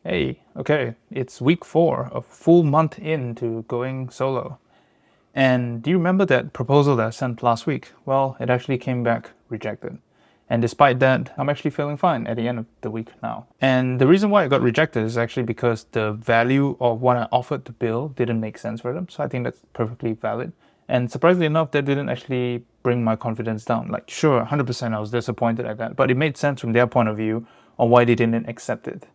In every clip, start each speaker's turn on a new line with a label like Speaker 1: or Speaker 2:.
Speaker 1: Hey, okay, it's week 4, a full month into going solo. And do you remember that proposal that I sent last week? Well, it actually came back rejected. And despite that, I'm actually feeling fine at the end of the week now. And the reason why it got rejected is actually because the value of what I offered to bill didn't make sense for them. So I think that's perfectly valid. And surprisingly enough, that didn't actually bring my confidence down. Like, sure, 100% I was disappointed at that, but it made sense from their point of view on why they didn't accept it.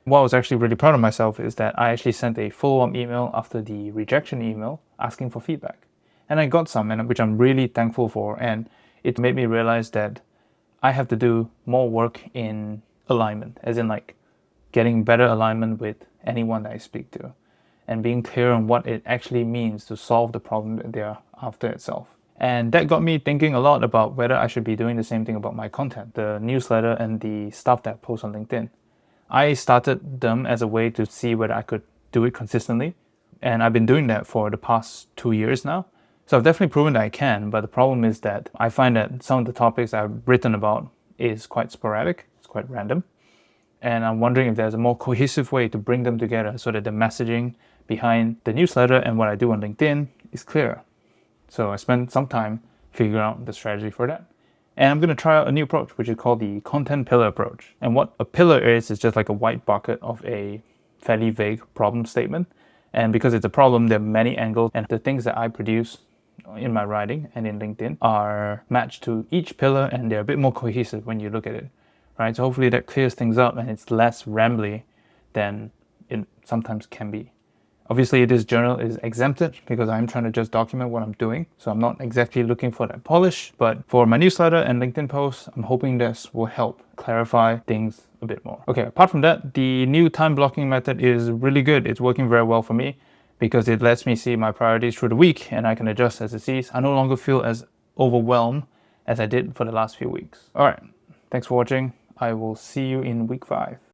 Speaker 1: What I was actually really proud of myself is that I actually sent a follow-up email after the rejection email asking for feedback. And I got some, and which I'm really thankful for. And it made me realize that I have to do more work in alignment, as in like getting better alignment with anyone that I speak to and being clear on what it actually means to solve the problem that they're after itself. And that got me thinking a lot about whether I should be doing the same thing about my content, the newsletter and the stuff that I post on LinkedIn. I started them as a way to see whether I could do it consistently. And I've been doing that for the past 2 years now. So I've definitely proven that I can, but the problem is that I find that some of the topics I've written about is quite sporadic, it's quite random. And I'm wondering if there's a more cohesive way to bring them together so that the messaging behind the newsletter and what I do on LinkedIn is clear. So I spent some time figuring out the strategy for that. And I'm going to try out a new approach, which is called the content pillar approach. And what a pillar is just like a white bucket of a fairly vague problem statement. And because it's a problem, there are many angles, and the things that I produce in my writing and in LinkedIn are matched to each pillar, and they're a bit more cohesive when you look at it, right? So hopefully that clears things up and it's less rambly than it sometimes can be. Obviously, this journal is exempted because I'm trying to just document what I'm doing. So I'm not exactly looking for that polish, but for my newsletter and LinkedIn posts, I'm hoping this will help clarify things a bit more. Okay, apart from that, the new time blocking method is really good. It's working very well for me because it lets me see my priorities through the week and I can adjust as it sees. I no longer feel as overwhelmed as I did for the last few weeks. All right, thanks for watching. I will see you in week 5.